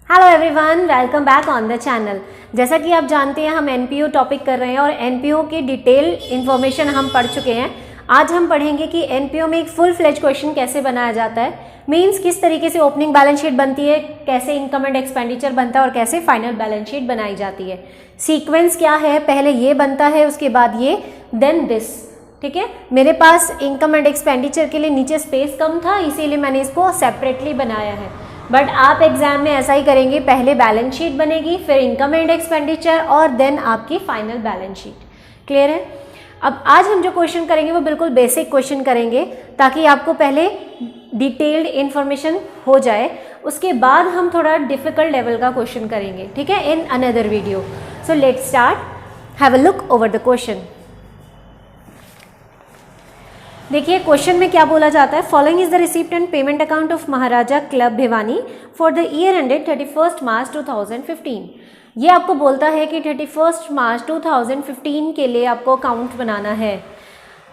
Hello everyone, welcome back on the channel. जैसा कि आप जानते हैं हम एनपीओ टॉपिक कर रहे हैं और एनपीओ की डिटेल इन्फॉर्मेशन हम पढ़ चुके हैं। आज हम पढ़ेंगे कि एनपीओ में एक फुल फ्लेज क्वेश्चन कैसे बनाया जाता है, मींस किस तरीके से ओपनिंग बैलेंस शीट बनती है, कैसे इनकम एंड एक्सपेंडिचर बनता है और कैसे फाइनल बैलेंस शीट बनाई जाती है। सीक्वेंस क्या है, पहले ये बनता है, उसके बाद ये, देन दिस। ठीक है, मेरे पास इनकम एंड एक्सपेंडिचर के लिए नीचे स्पेस कम था, इसीलिए मैंने इसको सेपरेटली बनाया है। बट आप एग्जाम में ऐसा ही करेंगे, पहले बैलेंस शीट बनेगी, फिर इनकम एंड एक्सपेंडिचर और देन आपकी फाइनल बैलेंस शीट। क्लियर है? अब आज हम जो क्वेश्चन करेंगे वो बिल्कुल बेसिक क्वेश्चन करेंगे ताकि आपको पहले डिटेल्ड इन्फॉर्मेशन हो जाए, उसके बाद हम थोड़ा डिफिकल्ट लेवल का क्वेश्चन करेंगे। ठीक है, in another video. So let's start, have a look over the question. देखिए क्वेश्चन में क्या बोला जाता है, following is the receipt and payment account of Maharaja club Bhiwani for the year ended 31 March 2015। ये आपको बोलता है कि 31 मार्च 2015 के लिए आपको अकाउंट बनाना है।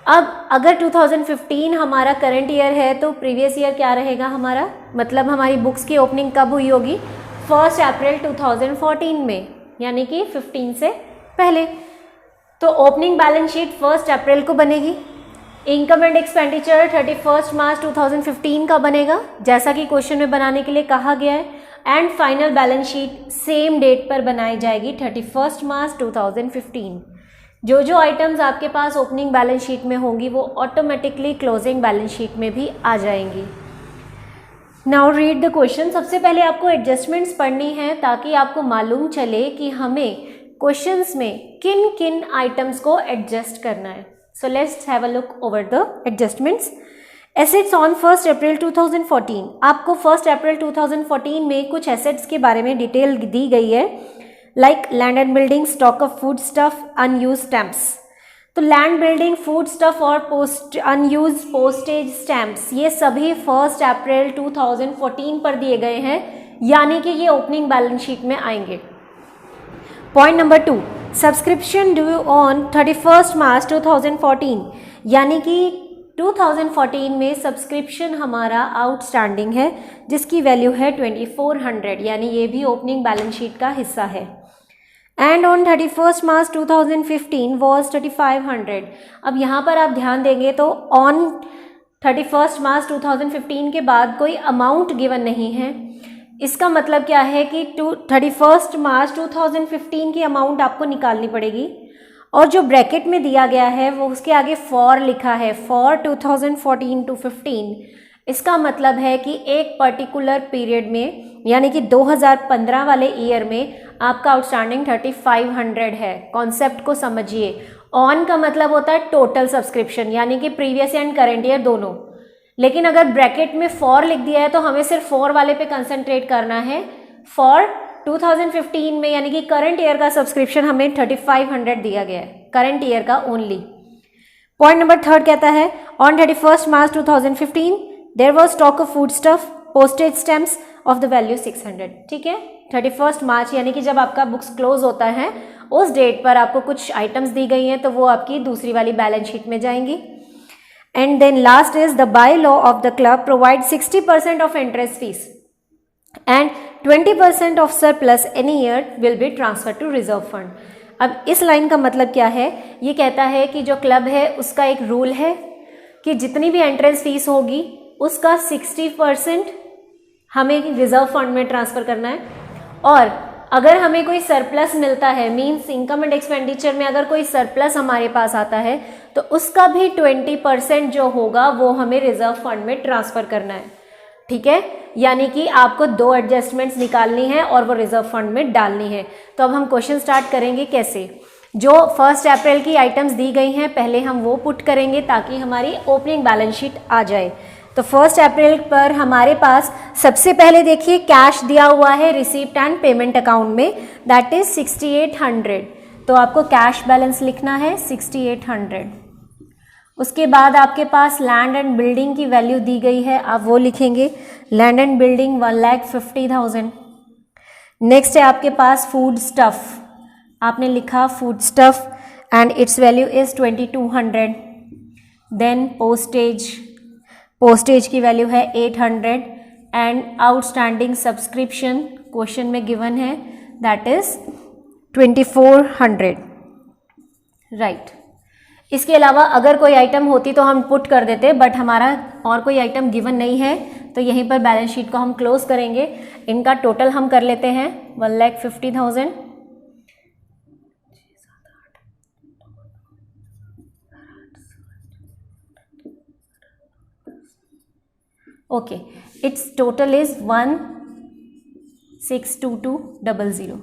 अब अगर 2015 हमारा करंट ईयर है तो प्रीवियस ईयर क्या रहेगा हमारा, मतलब हमारी बुक्स की ओपनिंग कब हुई होगी, 1 अप्रैल 2014 में, यानी कि 15 से पहले। तो ओपनिंग बैलेंस शीट 1 अप्रैल को बनेगी। इनकम एंड एक्सपेंडिचर 31 मार्च 2015 का बनेगा, जैसा कि क्वेश्चन में बनाने के लिए कहा गया है। And final balance sheet same date पर बनाई जाएगी, 31 मार्च 2015। जो जो आइटम्स आपके पास ओपनिंग बैलेंस शीट में होंगी वो ऑटोमेटिकली क्लोजिंग बैलेंस शीट में भी आ जाएंगी। Now read the question. सबसे पहले आपको एडजस्टमेंट्स पढ़नी है ताकि आपको मालूम चले कि हमें क्वेश्चंस में किन किन आइटम्स को एडजस्ट करना है। So let's have a look over the adjustments. Assets on 1 अप्रैल 2014। आपको 1 अप्रैल 2014 में कुछ एसेट्स के बारे में डिटेल दी गई है, like land and building, stock of food stuff, unused stamps. तो लैंड, बिल्डिंग, फूड स्टफ और अनयूज पोस्टेज स्टैम्प्स, ये सभी 1 अप्रैल 2014 पर दिए गए हैं, यानी कि ये ओपनिंग बैलेंस शीट में आएंगे। Point number 2, subscription due on 31 मार्च 2014, यानी कि 2014 में सब्सक्रिप्शन हमारा आउटस्टैंडिंग है जिसकी वैल्यू है 2400, यानी ये भी ओपनिंग बैलेंस शीट का हिस्सा है। And on 31 March 2015 was 3500। अब यहाँ पर आप ध्यान देंगे तो ऑन 31 मार्च 2015 के बाद कोई अमाउंट गिवन नहीं है। इसका मतलब क्या है कि 31 मार्च 2015 की अमाउंट आपको निकालनी पड़ेगी, और जो ब्रैकेट में दिया गया है वो उसके आगे फॉर लिखा है, फॉर 2014 to 15। इसका मतलब है कि एक पर्टिकुलर पीरियड में, यानी कि 2015 वाले ईयर में आपका आउटस्टैंडिंग 3500 है। कॉन्सेप्ट को समझिए। ऑन का मतलब होता है टोटल सब्सक्रिप्शन, यानी कि प्रीवियस एंड करंट ईयर दोनों। लेकिन अगर ब्रैकेट में फॉर लिख दिया है तो हमें सिर्फ फॉर वाले पे कंसंट्रेट करना है। फॉर 2015 में, यानी कि करंट ईयर का सब्सक्रिप्शन हमें 3500 दिया गया है, करंट ईयर का ओनली। पॉइंट नंबर 3 कहता है, on 31 March 2015 there was stock of food stuff, postage stamps of the value 600। ठीक है, 31 मार्च यानी कि जब आपका बुक्स क्लोज होता है उस डेट पर आपको कुछ आइटम्स दी गई हैं, तो वो आपकी दूसरी वाली बैलेंस शीट में जाएंगी। And then last is the bylaw of the club provides 60% of interest fees and 20% of surplus any year will be transferred to reserve fund. अब इस लाइन का मतलब क्या है, ये कहता है कि जो क्लब है उसका एक रूल है कि जितनी भी एंट्रेंस फीस होगी उसका 60% हमें रिजर्व फंड में ट्रांसफ़र करना है, और अगर हमें कोई सरप्लस मिलता है, मींस इनकम एंड एक्सपेंडिचर में अगर कोई सरप्लस हमारे पास आता है तो उसका भी 20% जो होगा वो हमें रिजर्व फंड में ट्रांसफ़र करना है। ठीक है, यानी कि आपको 2 एडजस्टमेंट्स निकालनी है और वो रिजर्व फंड में डालनी है। तो अब हम क्वेश्चन स्टार्ट करेंगे कैसे। जो 1 अप्रैल की आइटम्स दी गई हैं पहले हम वो पुट करेंगे ताकि हमारी ओपनिंग बैलेंस शीट आ जाए। तो 1 अप्रैल पर हमारे पास सबसे पहले देखिए कैश दिया हुआ है रिसीप्ट एंड पेमेंट अकाउंट में, दैट इज 6800। तो आपको कैश बैलेंस लिखना है 6800। उसके बाद आपके पास लैंड एंड बिल्डिंग की वैल्यू दी गई है, आप वो लिखेंगे, लैंड एंड बिल्डिंग 1,50,000। नेक्स्ट है आपके पास फूड स्टफ, आपने लिखा food stuff and its value is 2200। Then postage की वैल्यू है 800 एंड आउटस्टैंडिंग सब्सक्रिप्शन क्वेश्चन में गिवन है, दैट इज 2400, राइट। इसके अलावा अगर कोई आइटम होती तो हम पुट कर देते, बट हमारा और कोई आइटम गिवन नहीं है, तो यहीं पर बैलेंस शीट को हम क्लोज करेंगे। इनका टोटल हम कर लेते हैं 1,50,000, ओके, इट्स टोटल इज 1,622,00।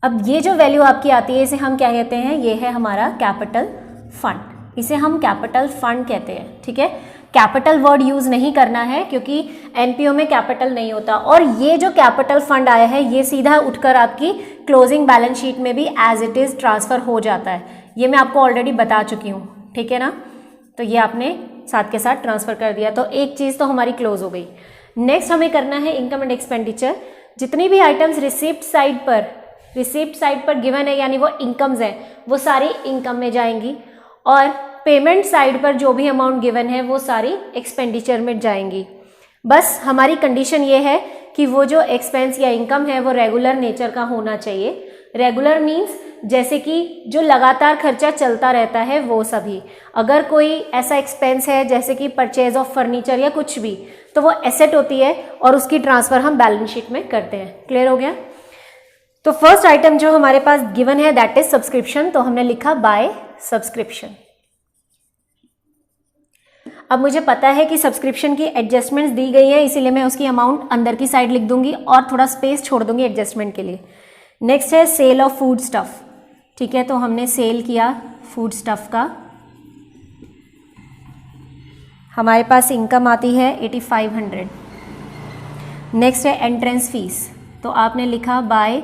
अब ये जो वैल्यू आपकी आती है इसे हम क्या कहते हैं, ये है हमारा कैपिटल फंड, इसे हम कैपिटल फंड कहते हैं, ठीक है। कैपिटल वर्ड यूज नहीं करना है क्योंकि एनपीओ में कैपिटल नहीं होता, और ये जो कैपिटल फंड आया है ये सीधा उठकर आपकी क्लोजिंग बैलेंस शीट में भी एज इट इज ट्रांसफर हो जाता है। ये मैं आपको ऑलरेडी बता चुकी हूँ, ठीक है ना। तो ये आपने साथ के साथ ट्रांसफर कर दिया, तो एक चीज़ तो हमारी क्लोज हो गई। नेक्स्ट हमें करना है इनकम एंड एक्सपेंडिचर। जितनी भी आइटम्स रिसिप्ट साइड पर गिवन है, यानी वो इनकम्स हैं, वो सारी इनकम में जाएंगी, और पेमेंट साइड पर जो भी अमाउंट गिवन है वो सारी एक्सपेंडिचर में जाएंगी। बस हमारी कंडीशन ये है कि वो जो एक्सपेंस या इनकम है वो रेगुलर नेचर का होना चाहिए। रेगुलर मीन्स जैसे कि जो लगातार खर्चा चलता रहता है वो सभी। अगर कोई ऐसा एक्सपेंस है जैसे कि परचेज ऑफ फर्नीचर या कुछ भी, तो वो एसेट होती है और उसकी ट्रांसफर हम बैलेंस शीट में करते हैं। क्लियर हो गया। तो फर्स्ट आइटम जो हमारे पास गिवन है दैट इज सब्सक्रिप्शन, तो हमने लिखा बाय सब्सक्रिप्शन। अब मुझे पता है कि सब्सक्रिप्शन की एडजस्टमेंट्स दी गई है, इसीलिए मैं उसकी अमाउंट अंदर की साइड लिख दूंगी और थोड़ा स्पेस छोड़ दूंगी एडजस्टमेंट के लिए। नेक्स्ट है सेल ऑफ फूड स्टफ, ठीक है, तो हमने सेल किया फूड स्टफ का, हमारे पास इनकम आती है 8500। नेक्स्ट है एंट्रेंस फीस, तो आपने लिखा बाय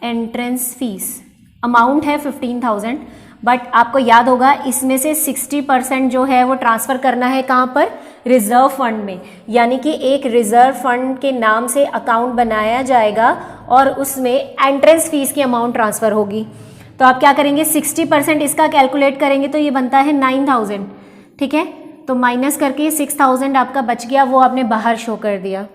एंट्रेंस फीस, अमाउंट है 15,000, बट आपको याद होगा इसमें से 60% जो है वो ट्रांसफ़र करना है कहाँ पर, रिजर्व फंड में। यानी कि एक रिजर्व फंड के नाम से अकाउंट बनाया जाएगा और उसमें एंट्रेंस फीस की अमाउंट ट्रांसफ़र होगी। तो आप क्या करेंगे, 60% इसका कैलकुलेट करेंगे तो ये बनता है 9,000, ठीक है। तो माइनस करके 6,000 आपका बच गया, वो आपने बाहर शो कर दिया।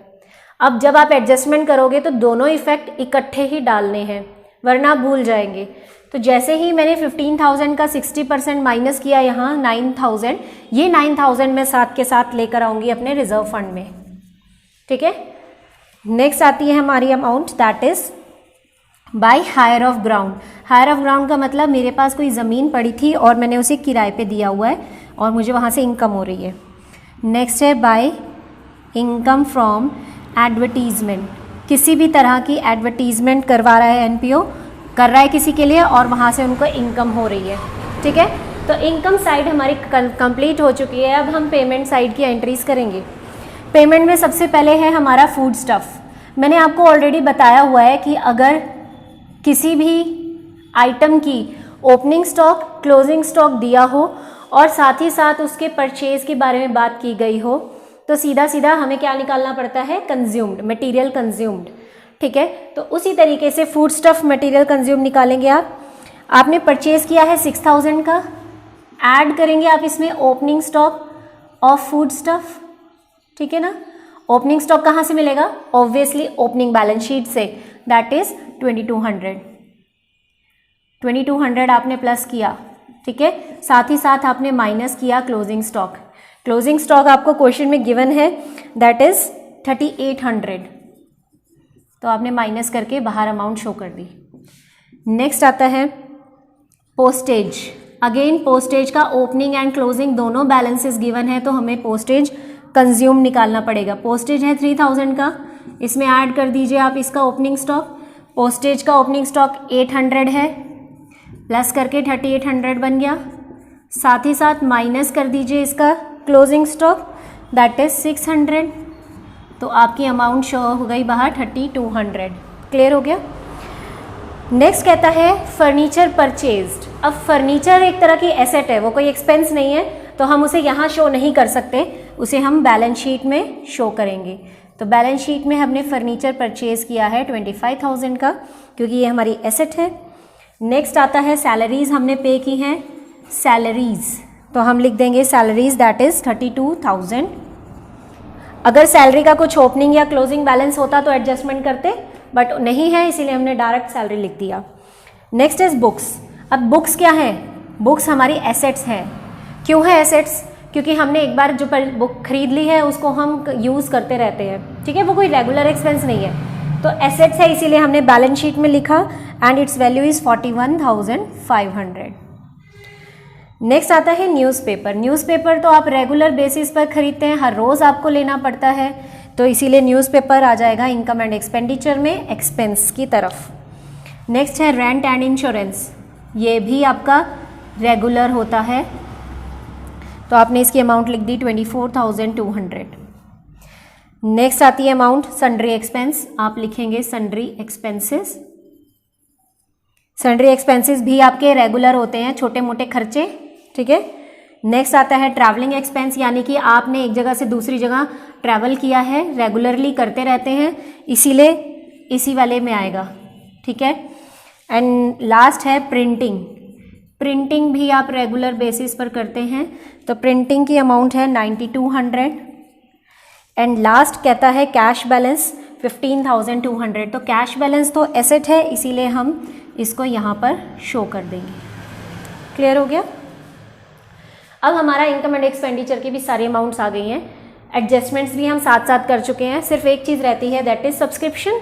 अब जब आप एडजस्टमेंट करोगे तो दोनों इफेक्ट इकट्ठे ही डालने हैं, वरना आप भूल जाएंगे। तो जैसे ही मैंने 15,000 का 60% माइनस किया यहाँ 9,000, ये 9,000 मैं साथ के साथ लेकर आऊँगी अपने रिजर्व फंड में, ठीक है। नेक्स्ट आती है हमारी amount that is by hire of ground. Hire of ground का मतलब मेरे पास कोई ज़मीन पड़ी थी और मैंने उसे किराए पे दिया हुआ है और मुझे वहाँ से इनकम हो रही है। नेक्स्ट है बाय इनकम फ्रॉम एडवर्टीजमेंट, किसी भी तरह की एडवर्टीजमेंट करवा रहा है एनपीओ, कर रहा है किसी के लिए और वहाँ से उनको इनकम हो रही है, ठीक है। तो इनकम साइड हमारी कंप्लीट हो चुकी है। अब हम पेमेंट साइड की एंट्रीज करेंगे। पेमेंट में सबसे पहले है हमारा फूड स्टफ। मैंने आपको ऑलरेडी बताया हुआ है कि अगर किसी भी आइटम की ओपनिंग स्टॉक, क्लोजिंग स्टॉक दिया हो और साथ ही साथ उसके परचेज के बारे में बात की गई हो, तो सीधा सीधा हमें क्या निकालना पड़ता है, कंज्यूम्ड, मटेरियल कंज्यूम्ड, ठीक है। तो उसी तरीके से फूड स्टफ मटेरियल कंज्यूम निकालेंगे आप। आपने परचेज किया है 6,000 का, ऐड करेंगे आप इसमें opening stock of food stuff, ठीक है ना। ओपनिंग स्टॉक कहाँ से मिलेगा, ऑब्वियसली ओपनिंग बैलेंस शीट से, दैट इज 2200 आपने प्लस किया, ठीक है। साथ ही साथ आपने माइनस किया क्लोजिंग स्टॉक। क्लोजिंग स्टॉक आपको क्वेश्चन में गिवन है दैट इज 3800, तो आपने माइनस करके बाहर अमाउंट शो कर दी। नेक्स्ट आता है पोस्टेज। अगेन पोस्टेज का ओपनिंग एंड क्लोजिंग दोनों बैलेंसेस गिवन है, तो हमें पोस्टेज कंज्यूम निकालना पड़ेगा। पोस्टेज है 3000 का, इसमें ऐड कर दीजिए आप इसका ओपनिंग स्टॉक। पोस्टेज का ओपनिंग स्टॉक 800 है, प्लस करके 3800 बन गया। साथ ही साथ माइनस कर दीजिए इसका क्लोजिंग स्टॉक दैट इज 600, तो आपकी अमाउंट शो हो गई बाहर 3200। क्लियर हो गया। नेक्स्ट कहता है फर्नीचर परचेज्ड। अब फर्नीचर एक तरह की एसेट है, वो कोई एक्सपेंस नहीं है, तो हम उसे यहाँ शो नहीं कर सकते, उसे हम बैलेंस शीट में शो करेंगे। तो बैलेंस शीट में हमने फर्नीचर परचेज किया है 25,000 का, क्योंकि ये हमारी एसेट है। नेक्स्ट आता है सैलरीज, हमने पे की हैं सैलरीज, तो हम लिख देंगे सैलरीज दैट इज 32,000। अगर सैलरी का कुछ ओपनिंग या क्लोजिंग बैलेंस होता तो एडजस्टमेंट करते, बट नहीं है, इसीलिए हमने डायरेक्ट सैलरी लिख दिया। Next is books. अब बुक्स क्या है? बुक्स हमारी एसेट्स है। क्यों है एसेट्स? क्योंकि हमने एक बार जो बुक खरीद ली है उसको हम यूज़ करते रहते हैं, ठीक है, वो कोई रेगुलर एक्सपेंस नहीं है, तो एसेट्स है, इसीलिए हमने बैलेंस शीट में लिखा and its value is 41,500। Next आता है न्यूज़पेपर। न्यूज़पेपर तो आप रेगुलर बेसिस पर खरीदते हैं, हर रोज़ आपको लेना पड़ता है, तो इसीलिए न्यूज़पेपर आ जाएगा इनकम एंड एक्सपेंडिचर में एक्सपेंस की तरफ। नेक्स्ट है रेंट एंड इंश्योरेंस, ये भी आपका रेगुलर होता है, तो आपने इसकी अमाउंट लिख दी 24,200। नेक्स्ट आती है अमाउंट सन्ड्री एक्सपेंस, आप लिखेंगे सन्ड्री एक्सपेंसेस। सन्ड्री एक्सपेंसेस भी आपके रेगुलर होते हैं, छोटे मोटे खर्चे, ठीक है। नेक्स्ट आता है ट्रैवलिंग एक्सपेंस, यानी कि आपने एक जगह से दूसरी जगह ट्रैवल किया है, रेगुलरली करते रहते हैं, इसीलिए इसी वाले में आएगा, ठीक है। एंड लास्ट है प्रिंटिंग। प्रिंटिंग भी आप रेगुलर बेसिस पर करते हैं, तो प्रिंटिंग की अमाउंट है 9200। एंड लास्ट कहता है कैश बैलेंस 15,200, तो कैश बैलेंस तो एसेट है, इसीलिए हम इसको यहाँ पर शो कर देंगे। क्लियर हो गया? अब हमारा इनकम एंड एक्सपेंडिचर की भी सारी अमाउंट्स आ गई हैं, एडजस्टमेंट्स भी हम साथ साथ कर चुके हैं, सिर्फ एक चीज़ रहती है, दैट इज सब्सक्रिप्शन,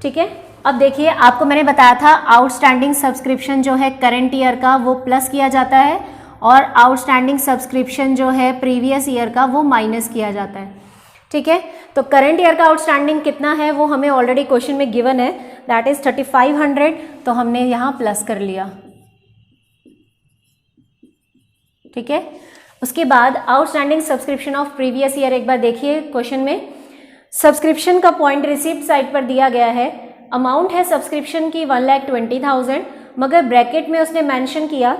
ठीक है। अब देखिए, आपको मैंने बताया था आउटस्टैंडिंग सब्सक्रिप्शन जो है करंट ईयर का वो प्लस किया जाता है, और आउटस्टैंडिंग सब्सक्रिप्शन जो है प्रीवियस ईयर का वो माइनस किया जाता है, ठीक है। तो करंट ईयर का आउटस्टैंडिंग कितना है वो हमें ऑलरेडी क्वेश्चन में गिवन है, दैट इज 3500, तो हमने यहाँ प्लस कर लिया, ठीक है। उसके बाद outstanding subscription of previous year, एक बार देखिए क्वेश्चन में सब्सक्रिप्शन का पॉइंट रिसिप्ट साइड पर दिया गया है, अमाउंट है सब्सक्रिप्शन की 1,20,000, मगर ब्रैकेट में उसने मेंशन किया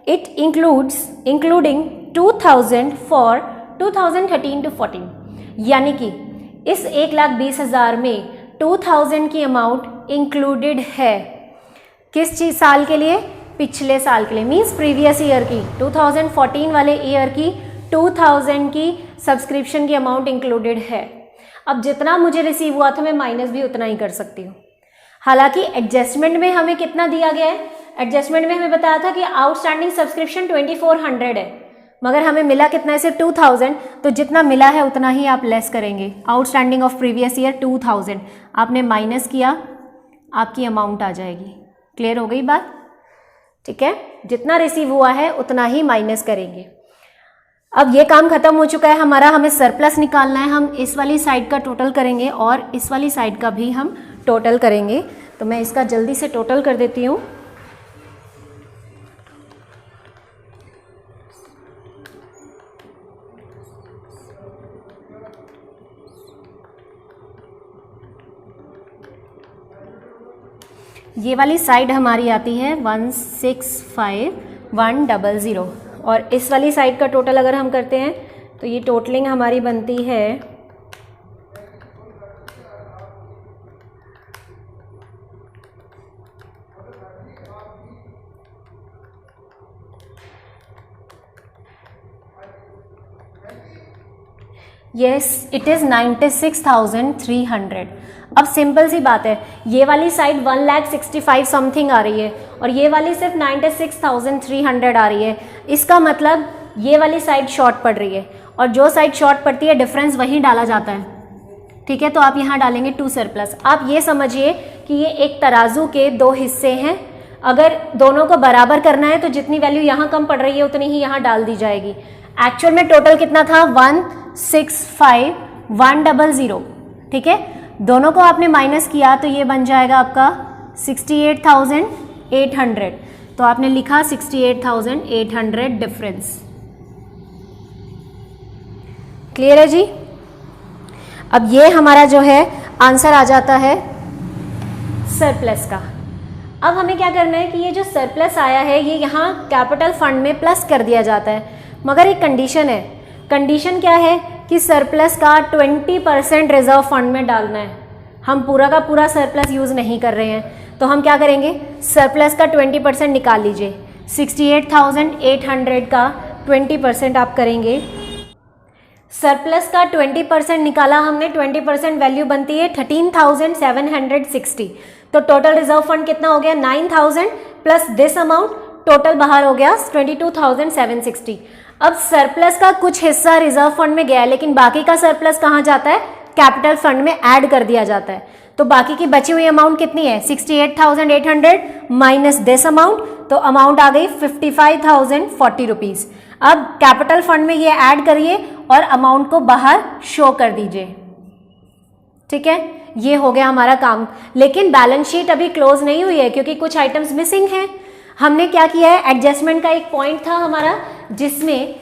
इट इंक्लूडिंग 2,000 फॉर 2013 to 14, यानी कि इस 1,20,000 में 2,000 की अमाउंट इंक्लूडेड है। किस चीज साल के लिए? पिछले साल के लिए, मीन्स प्रीवियस ईयर की, 2014 वाले ईयर की 2,000 की सब्सक्रिप्शन की अमाउंट इंक्लूडेड है। अब जितना मुझे रिसीव हुआ था मैं माइनस भी उतना ही कर सकती हूँ। हालांकि एडजस्टमेंट में हमें कितना दिया गया है, एडजस्टमेंट में हमें बताया था कि आउटस्टैंडिंग सब्सक्रिप्शन 2400 है, मगर हमें मिला कितना है, सिर्फ 2000, तो जितना मिला है उतना ही आप लेस करेंगे। आउटस्टैंडिंग ऑफ प्रीवियस ईयर 2000 आपने माइनस किया, आपकी अमाउंट आ जाएगी। क्लियर हो गई बात? ठीक है, जितना रिसीव हुआ है उतना ही माइनस करेंगे। अब ये काम खत्म हो चुका है हमारा, हमें सरप्लस निकालना है। हम इस वाली साइड का टोटल करेंगे और इस वाली साइड का भी हम टोटल करेंगे, तो मैं इसका जल्दी से टोटल कर देती हूँ। ये वाली साइड हमारी आती है 165,100, और इस वाली साइड का टोटल अगर हम करते हैं तो ये टोटलिंग हमारी बनती है 96,300। अब सिंपल सी बात है, ये वाली साइड 1,65,000 समथिंग आ रही है और ये वाली सिर्फ 96,300 आ रही है। इसका मतलब ये वाली साइड शॉर्ट पड़ रही है, और जो साइड शॉर्ट पड़ती है डिफरेंस वहीं डाला जाता है। ठीक है, तो आप यहाँ डालेंगे 2 सरप्लस। आप ये समझिए कि ये एक तराजू के 2 हिस्से हैं, अगर दोनों को बराबर करना है तो जितनी वैल्यू यहाँ कम पड़ रही है उतनी ही यहाँ डाल दी जाएगी। एक्चुअल में टोटल कितना था 165,100। ठीक है, दोनों को आपने माइनस किया तो ये बन जाएगा आपका 68,800। तो आपने लिखा 68,800 डिफरेंस। क्लियर है जी? अब ये हमारा जो है आंसर आ जाता है सरप्लस का। अब हमें क्या करना है कि ये जो सरप्लस आया है ये यहाँ कैपिटल फंड में प्लस कर दिया जाता है, मगर एक कंडीशन है। कंडीशन क्या है कि सरप्लस का 20% रिजर्व फंड में डालना है। हम पूरा का पूरा सरप्लस यूज़ नहीं कर रहे हैं, तो हम क्या करेंगे, सरप्लस का 20% निकाल लीजिए। 68,800 का 20% आप करेंगे सरप्लस का 20% निकाला हमने, 20% वैल्यू बनती है 13,760। तो टोटल रिजर्व फंड कितना हो गया 9,000 प्लस दिस अमाउंट, टोटल बाहर हो गया 22,760। अब सरप्लस का कुछ हिस्सा रिजर्व फंड में गया है, लेकिन बाकी का सरप्लस कहाँ जाता है, कैपिटल फंड में ऐड कर दिया जाता है। तो बाकी की बची हुई अमाउंट कितनी है 68,800 माइनस दिस अमाउंट, तो अमाउंट आ गई 55,040 रुपीज। अब कैपिटल फंड में ये ऐड करिए और अमाउंट को बाहर शो कर दीजिए। ठीक है, ये हो गया हमारा काम। लेकिन बैलेंस शीट अभी क्लोज नहीं हुई है क्योंकि कुछ आइटम्स मिसिंग हैं। हमने क्या किया है, एडजस्टमेंट का एक पॉइंट था हमारा जिसमें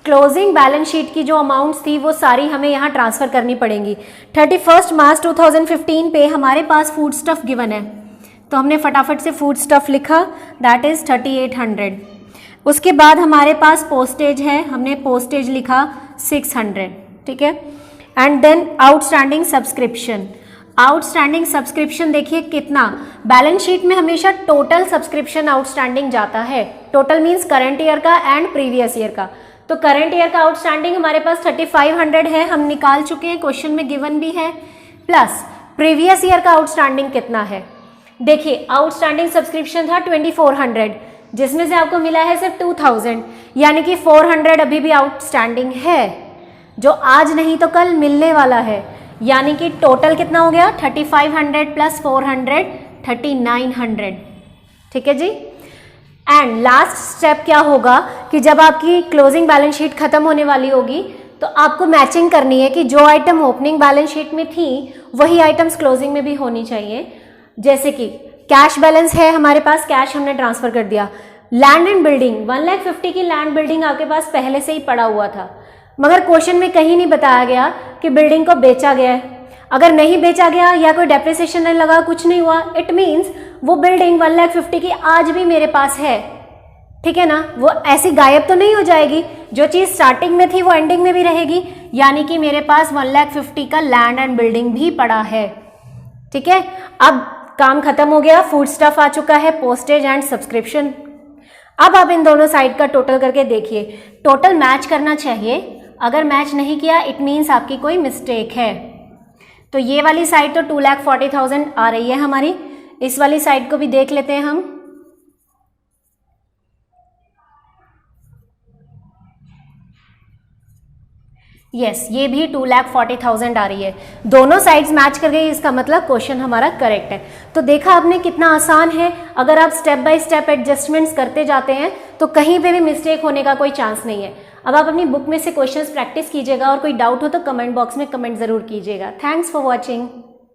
क्लोजिंग बैलेंस शीट की जो अमाउंट्स थी वो सारी हमें यहाँ ट्रांसफर करनी पड़ेंगी। 31 मार्च 2015 पे हमारे पास फूड स्टफ गिवन है, तो हमने फटाफट से फूड स्टफ लिखा, दैट इज 3800। उसके बाद हमारे पास पोस्टेज है, हमने पोस्टेज लिखा 600। ठीक है, and then outstanding subscription. Outstanding subscription देखिए कितना, बैलेंस शीट में हमेशा टोटल सब्सक्रिप्शन आउटस्टैंडिंग जाता है। टोटल मीन्स करंट ईयर का एंड प्रीवियस ईयर का। तो करंट ईयर का आउटस्टैंडिंग हमारे पास 3500 है, हम निकाल चुके हैं, क्वेश्चन में गिवन भी है। प्लस प्रीवियस ईयर का आउटस्टैंडिंग कितना है, देखिए आउटस्टैंडिंग सब्सक्रिप्शन था 2400, जिसमें से आपको मिला है सिर्फ 2000, यानी कि 400 अभी भी आउटस्टैंडिंग है जो आज नहीं तो कल मिलने वाला है। यानी कि टोटल कितना हो गया 3500 प्लस 400 3900। ठीक है जी। एंड लास्ट स्टेप क्या होगा कि जब आपकी क्लोजिंग बैलेंस शीट खत्म होने वाली होगी तो आपको मैचिंग करनी है कि जो आइटम ओपनिंग बैलेंस शीट में थी वही आइटम्स क्लोजिंग में भी होनी चाहिए। जैसे कि कैश बैलेंस है हमारे पास, कैश हमने ट्रांसफर कर दिया। लैंड एंड बिल्डिंग 1,50,000 की लैंड बिल्डिंग आपके पास पहले से ही पड़ा हुआ था, मगर क्वेश्चन में कहीं नहीं बताया गया कि बिल्डिंग को बेचा गया है। अगर नहीं बेचा गया या कोई डेप्रिसिएशन नहीं लगा, कुछ नहीं हुआ, इट मीन्स वो बिल्डिंग 1,50,000 की आज भी मेरे पास है। ठीक है ना, वो ऐसी गायब तो नहीं हो जाएगी, जो चीज़ स्टार्टिंग में थी वो एंडिंग में भी रहेगी। यानी कि मेरे पास 1,50,000 का लैंड एंड बिल्डिंग भी पड़ा है। ठीक है, अब काम खत्म हो गया, फूड स्टफ आ चुका है, पोस्टेज एंड सब्सक्रिप्शन। अब आप इन दोनों साइड का टोटल करके देखिए, टोटल मैच करना चाहिए। अगर मैच नहीं किया इट मीन्स आपकी कोई मिस्टेक है। तो ये वाली साइड तो 2,40,000 आ रही है हमारी, इस वाली साइड को भी देख लेते हैं हम। यस, ये भी 2,40,000 आ रही है। दोनों साइड्स मैच कर गई, इसका मतलब क्वेश्चन हमारा करेक्ट है। तो देखा आपने कितना आसान है। अगर आप स्टेप बाय स्टेप एडजस्टमेंट्स करते जाते हैं तो कहीं पे भी मिस्टेक होने का कोई चांस नहीं है। अब आप अपनी बुक में से क्वेश्चंस प्रैक्टिस कीजिएगा और कोई डाउट हो तो कमेंट बॉक्स में कमेंट जरूर कीजिएगा। Thanks for watching.